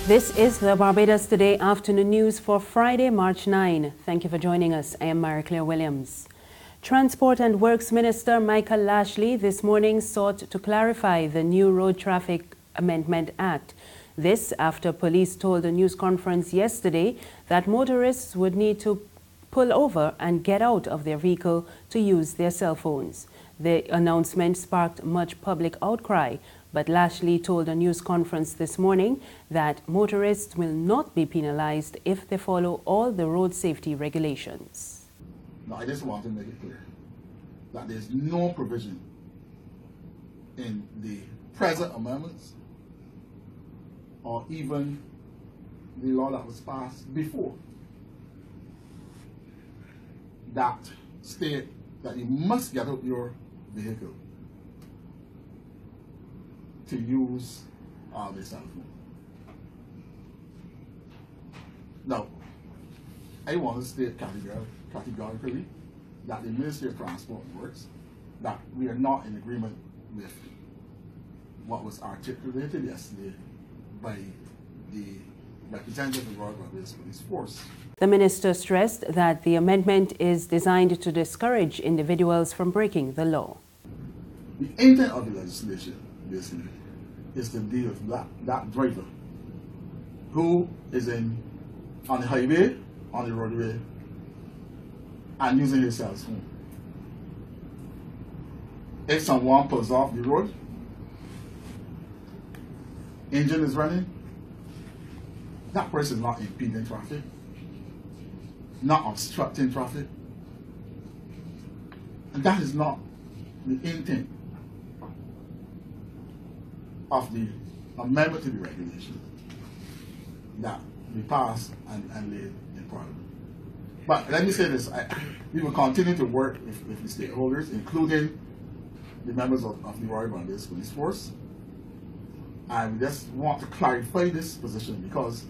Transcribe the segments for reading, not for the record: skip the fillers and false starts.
This is the Barbados Today afternoon news for Friday, March 9. Thank you for joining us. I am Marie-Claire Williams. Transport and Works Minister Michael Lashley this morning sought to clarify the new Road Traffic Amendment Act. This after police told a news conference yesterday that motorists would need to pull over and get out of their vehicle to use their cell phones. The announcement sparked much public outcry, but Lashley told a news conference this morning that motorists will not be penalized if they follow all the road safety regulations. Now, I just want to make it clear that there's no provision in the present amendments or even the law that was passed before that state that you must get out your vehicle to use the cell phone. Now, I want to state categorically that the Ministry of Transport and Works, that we are not in agreement with what was articulated yesterday by the representative of the Royal Barbados Police Force. The minister stressed that the amendment is designed to discourage individuals from breaking the law. The intent of the legislation, basically, is to deal with that driver who is on the highway, on the roadway, and using his cell phone. If someone pulls off the road, engine is running, that person is not impeding traffic, not obstructing traffic, and that is not the intent of the amendment to the regulation that we passed and laid in Parliament. But let me say this, we will continue to work with the stakeholders, including the members of the Royal Barbados Police Force, and we just want to clarify this position because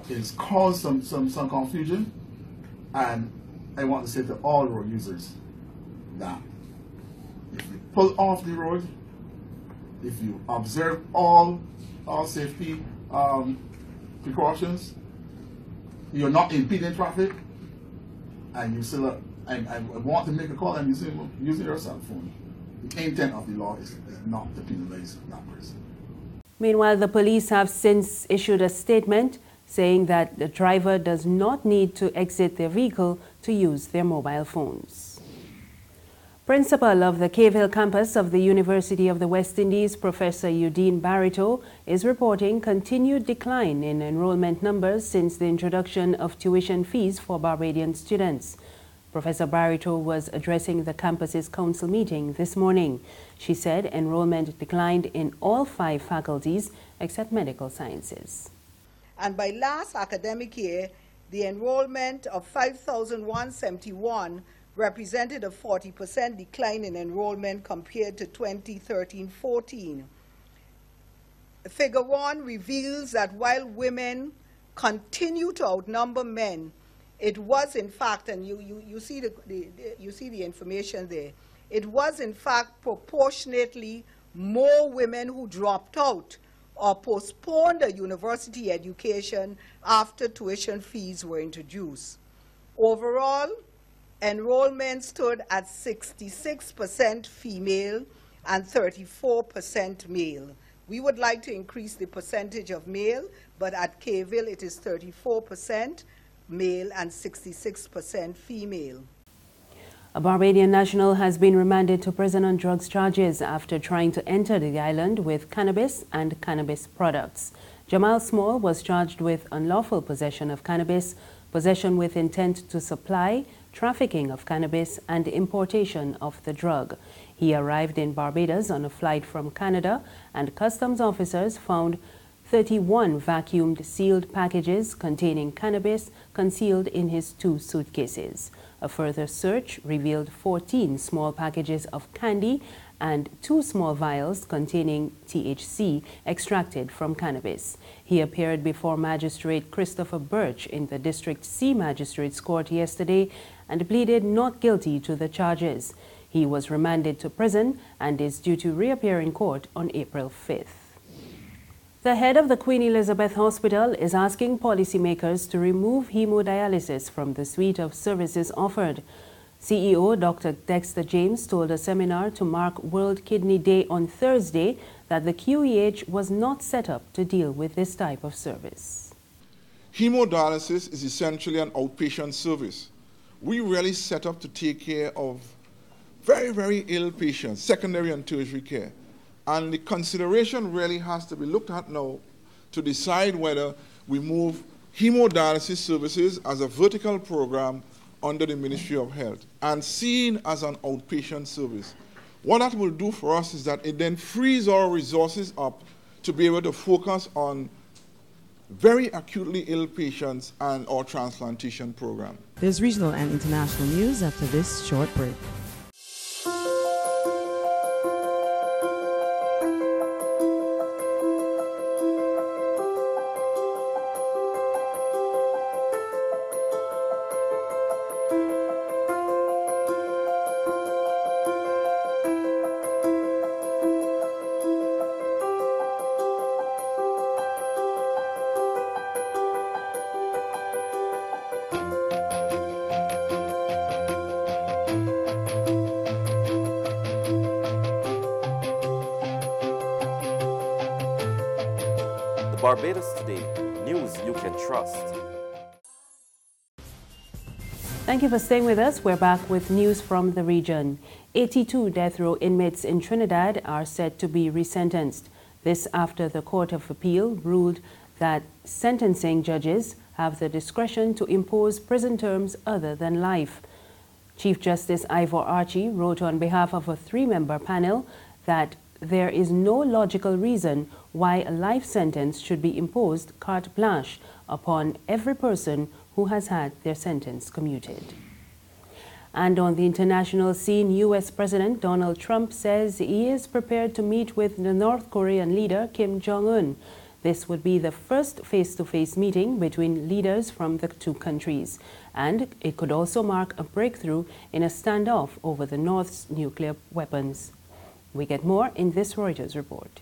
it's caused some confusion, and I want to say to all road users that if you pull off the road, if you observe all safety precautions, you're not impeding traffic, and you still I want to make a call and using your cell phone. The intent of the law is not to penalize that person. Meanwhile, the police have since issued a statement saying that the driver does not need to exit their vehicle to use their mobile phones. Principal of the Cave Hill campus of the University of the West Indies, Professor Eudine Barriteau, is reporting continued decline in enrollment numbers since the introduction of tuition fees for Barbadian students. Professor Barriteau was addressing the campus's council meeting this morning. She said enrollment declined in all 5 faculties except medical sciences. And by last academic year, the enrollment of 5,171 represented a 40% decline in enrollment compared to 2013-14. Figure 1 reveals that while women continue to outnumber men, it was in fact, and you see the information there, it was in fact proportionately more women who dropped out or postponed a university education after tuition fees were introduced. Overall, enrollment stood at 66% female and 34% male. We would like to increase the percentage of male, but at Cave Hill it is 34% male and 66% female. A Barbadian national has been remanded to prison on drugs charges after trying to enter the island with cannabis and cannabis products. Jamal Small was charged with unlawful possession of cannabis, possession with intent to supply, trafficking of cannabis, and importation of the drug. He arrived in Barbados on a flight from Canada, and customs officers found 31 vacuumed sealed packages containing cannabis concealed in his 2 suitcases. A further search revealed 14 small packages of candy and 2 small vials containing THC extracted from cannabis. He appeared before Magistrate Christopher Birch in the District C Magistrates Court yesterday and pleaded not guilty to the charges. He was remanded to prison and is due to reappear in court on April 5th. The head of the Queen Elizabeth Hospital is asking policymakers to remove hemodialysis from the suite of services offered. CEO Dr. Dexter James told a seminar to mark World Kidney Day on Thursday that the QEH was not set up to deal with this type of service. Hemodialysis is essentially an outpatient service. We really set up to take care of very, very ill patients, secondary and tertiary care. And the consideration really has to be looked at now to decide whether we move hemodialysis services as a vertical program under the Ministry of Health and seen as an outpatient service. What that will do for us is that it then frees our resources up to be able to focus on very acutely ill patients and our transplantation program. There's regional and international news after this short break. Barbados Today, news you can trust. Thank you for staying with us. We're back with news from the region. 82 death row inmates in Trinidad are set to be resentenced. This after the Court of Appeal ruled that sentencing judges have the discretion to impose prison terms other than life. Chief Justice Ivor Archie wrote on behalf of a 3-member panel that there is no logical reason why a life sentence should be imposed carte blanche upon every person who has had their sentence commuted. And on the international scene, U.S. President Donald Trump says he is prepared to meet with the North Korean leader Kim Jong-un. This would be the first face-to-face meeting between leaders from the two countries, and it could also mark a breakthrough in a standoff over the North's nuclear weapons. We get more in this Reuters report.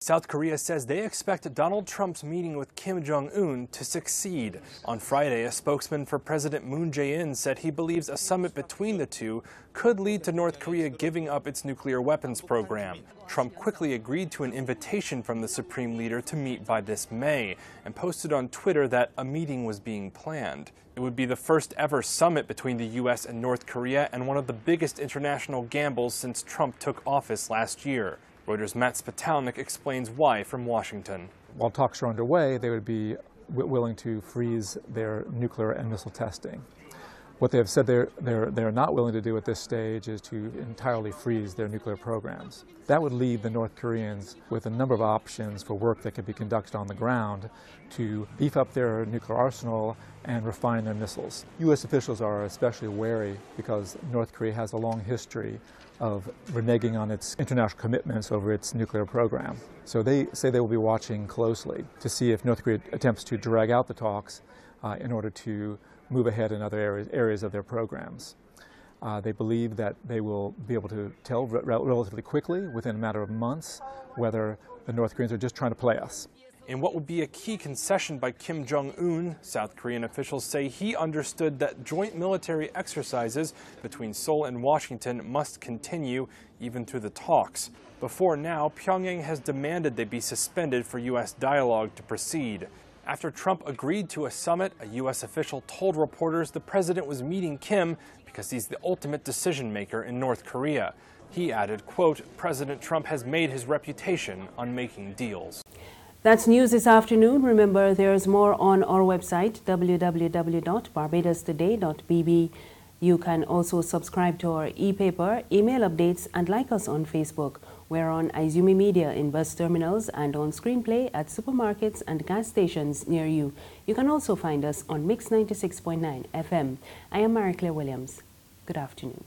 South Korea says they expect Donald Trump's meeting with Kim Jong-un to succeed. On Friday, a spokesman for President Moon Jae-in said he believes a summit between the two could lead to North Korea giving up its nuclear weapons program. Trump quickly agreed to an invitation from the Supreme Leader to meet by this May and posted on Twitter that a meeting was being planned. It would be the first ever summit between the U.S. and North Korea and one of the biggest international gambles since Trump took office last year. Reuters' Matt Spitalnik explains why from Washington. While talks are underway, they would be willing to freeze their nuclear and missile testing. What they have said they're not willing to do at this stage is to entirely freeze their nuclear programs. That would leave the North Koreans with a number of options for work that could be conducted on the ground to beef up their nuclear arsenal and refine their missiles. U.S. officials are especially wary because North Korea has a long history of reneging on its international commitments over its nuclear program. So they say they will be watching closely to see if North Korea attempts to drag out the talks in order to move ahead in other areas of their programs. They believe that they will be able to tell relatively quickly, within a matter of months, whether the North Koreans are just trying to play us. In what would be a key concession by Kim Jong-un, South Korean officials say he understood that joint military exercises between Seoul and Washington must continue even through the talks. Before now, Pyongyang has demanded they be suspended for U.S. dialogue to proceed. After Trump agreed to a summit, a U.S. official told reporters the president was meeting Kim because he's the ultimate decision maker in North Korea. He added, quote, "President Trump has made his reputation on making deals." That's news this afternoon. Remember, there's more on our website, www.barbadostoday.bb. You can also subscribe to our e-paper, email updates, and like us on Facebook. We're on Izumi Media in bus terminals and on Screenplay at supermarkets and gas stations near you. You can also find us on Mix 96.9 FM. I am Mary Claire Williams. Good afternoon.